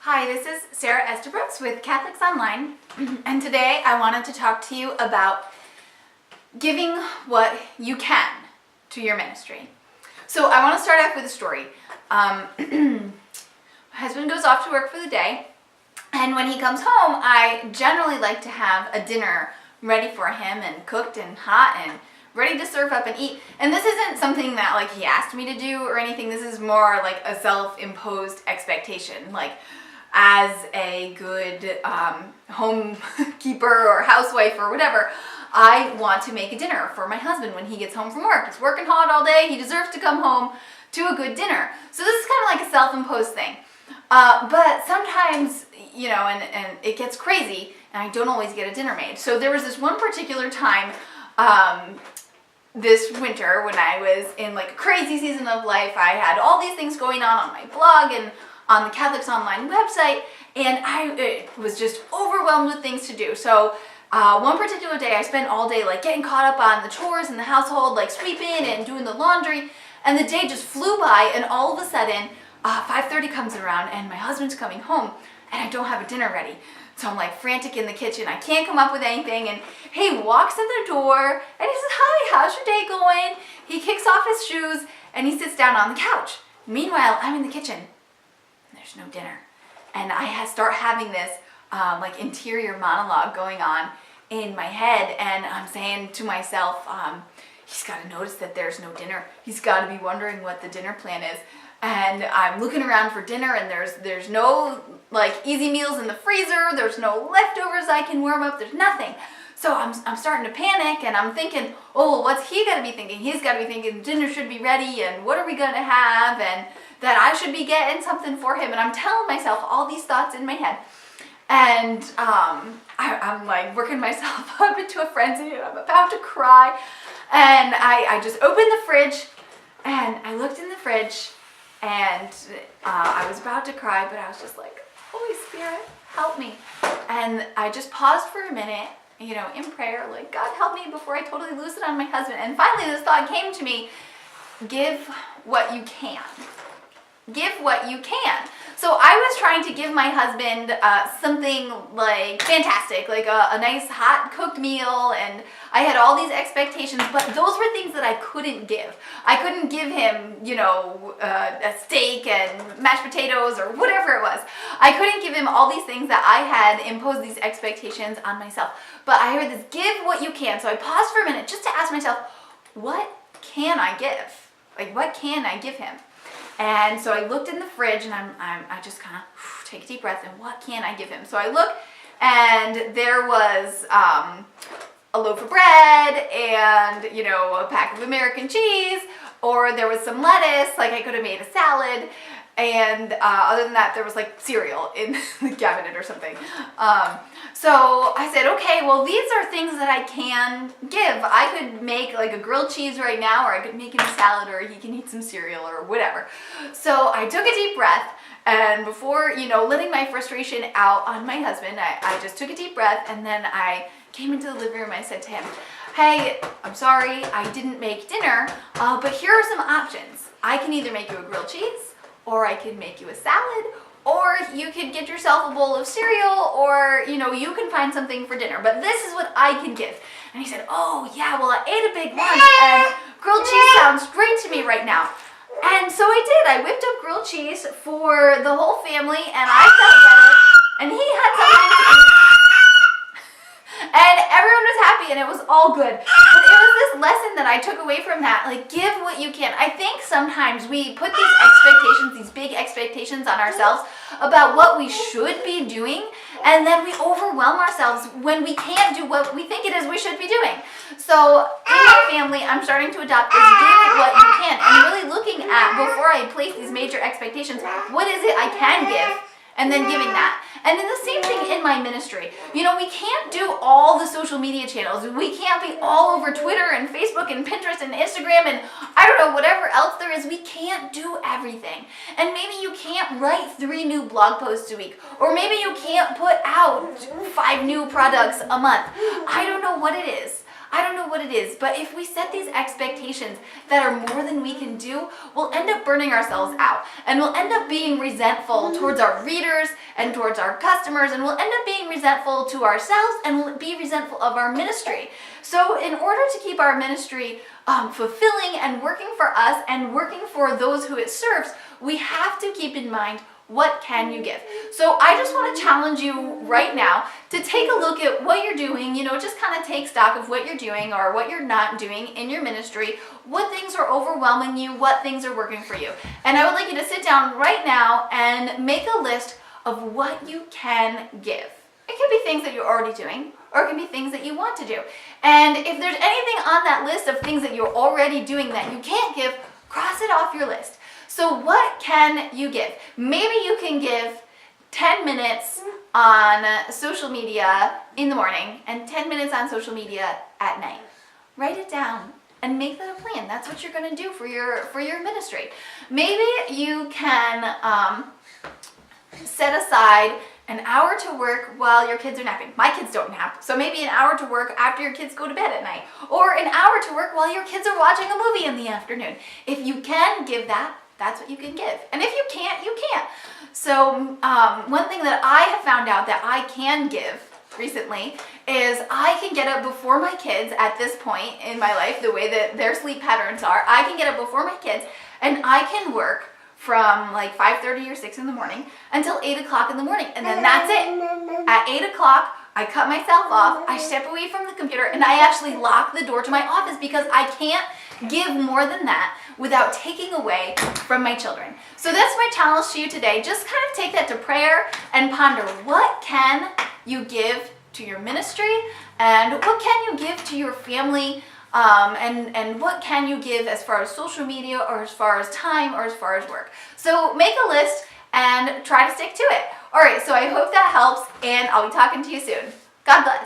Hi, this is Sarah Estabrooks with Catholics Online, and today I wanted to talk to you about giving what you can to your ministry. So I want to start off with a story. My husband goes off to work for the day, and when he comes home, I generally like to have a dinner ready for him and cooked and hot and ready to serve up and eat. And this isn't something that he asked me to do or anything. This is more like a self-imposed expectation. As a good homekeeper or housewife or whatever, I want to make a dinner for my husband when he gets home from work. He's working hard all day. He deserves to come home to a good dinner. So this is kind of like a self-imposed thing. But sometimes, and it gets crazy, and I don't always get a dinner made. So there was this one particular time this winter when I was in a crazy season of life. I had all these things going on my blog and on the Catholics Online website, and I was just overwhelmed with things to do. So one particular day I spent all day getting caught up on the chores in the household, sweeping and doing the laundry, and the day just flew by, and all of a sudden 5:30 comes around and my husband's coming home and I don't have a dinner ready. So I'm frantic in the kitchen. I can't come up with anything, and he walks in the door and he says, "Hi, how's your day going?" He kicks off his shoes and he sits down on the couch. Meanwhile, I'm in the kitchen. There's no dinner. And I start having this interior monologue going on in my head, and I'm saying to myself, he's got to notice that there's no dinner. He's got to be wondering what the dinner plan is. And I'm looking around for dinner, and there's no easy meals in the freezer. There's no leftovers I can warm up. There's nothing. So I'm starting to panic, and I'm thinking, oh, what's he got to be thinking? He's got to be thinking dinner should be ready, and what are we going to have, and that I should be getting something for him. And I'm telling myself all these thoughts in my head. And I'm working myself up into a frenzy, and I'm about to cry. And I just opened the fridge, and I looked in the fridge, and I was about to cry, but I was just like, Holy Spirit, help me. And I just paused for a minute, in prayer, God help me before I totally lose it on my husband. And finally this thought came to me: give what you can. Give what you can. So I was trying to give my husband something fantastic, a nice hot cooked meal, and I had all these expectations, but those were things that I couldn't give. I couldn't give him, a steak and mashed potatoes or whatever it was. I couldn't give him all these things that I had imposed these expectations on myself. But I heard this: give what you can. So I paused for a minute just to ask myself, what can I give? What can I give him? And so I looked in the fridge, and I just kind of take a deep breath, and what can I give him? So I look, and there was a loaf of bread and, a pack of American cheese, or there was some lettuce, I could have made a salad, and other than that, there was cereal in the cabinet or something. So I said, okay, well, these are things that I can give. I could make a grilled cheese right now, or I could make him a salad, or he can eat some cereal or whatever. So I took a deep breath, and before, letting my frustration out on my husband, I just took a deep breath, and then I came into the living room. I said to him, "Hey, I'm sorry I didn't make dinner, but here are some options. I can either make you a grilled cheese, or I can make you a salad, or you could get yourself a bowl of cereal, or, you can find something for dinner. But this is what I can give." And he said, "Oh, yeah, well, I ate a big lunch, and grilled cheese sounds great to me right now." And so I did. I whipped up grilled cheese for the whole family, and I felt better, and he had something to eat. And everyone was happy, and it was all good. But it was this lesson that I took away from that, give what you can. I think sometimes we put these expectations, these big expectations on ourselves about what we should be doing, and then we overwhelm ourselves when we can't do what we think it is we should be doing. So in my family, I'm starting to adopt this give what you can, and really looking at, before I place these major expectations, what is it I can give? And then giving that. And then the same thing in my ministry. We can't do all the social media channels. We can't be all over Twitter and Facebook and Pinterest and Instagram and I don't know, whatever else there is. We can't do everything. And maybe you can't write 3 new blog posts a week. Or maybe you can't put out 5 new products a month. I don't know what it is. I don't know what it is, but if we set these expectations that are more than we can do, we'll end up burning ourselves out, and we'll end up being resentful towards our readers and towards our customers, and we'll end up being resentful to ourselves, and we'll be resentful of our ministry. So in order to keep our ministry fulfilling and working for us and working for those who it serves, we have to keep in mind, what can you give? So I just want to challenge you right now to take a look at what you're doing, just kind of take stock of what you're doing or what you're not doing in your ministry, what things are overwhelming you, what things are working for you. And I would like you to sit down right now and make a list of what you can give. It can be things that you're already doing, or it can be things that you want to do. And if there's anything on that list of things that you're already doing that you can't give, cross it off your list. So what can you give? Maybe you can give 10 minutes on social media in the morning and 10 minutes on social media at night. Write it down and make that a plan. That's what you're going to do for your ministry. Maybe you can set aside an hour to work while your kids are napping. My kids don't nap, so maybe an hour to work after your kids go to bed at night, or an hour to work while your kids are watching a movie in the afternoon. If you can give that, that's what you can give. And if you can't, you can't. So one thing that I have found out that I can give recently is I can get up before my kids at this point in my life, the way that their sleep patterns are. I can get up before my kids and I can work from like 5:30 or 6 in the morning until 8 o'clock in the morning. And then that's it. At 8 o'clock, I cut myself off, I step away from the computer, and I actually lock the door to my office because I can't give more than that without taking away from my children. So that's my challenge to you today. Just kind of take that to prayer and ponder, what can you give to your ministry, and what can you give to your family, and what can you give as far as social media, or as far as time, or as far as work. So make a list and try to stick to it. All right, so I hope that helps, and I'll be talking to you soon. God bless.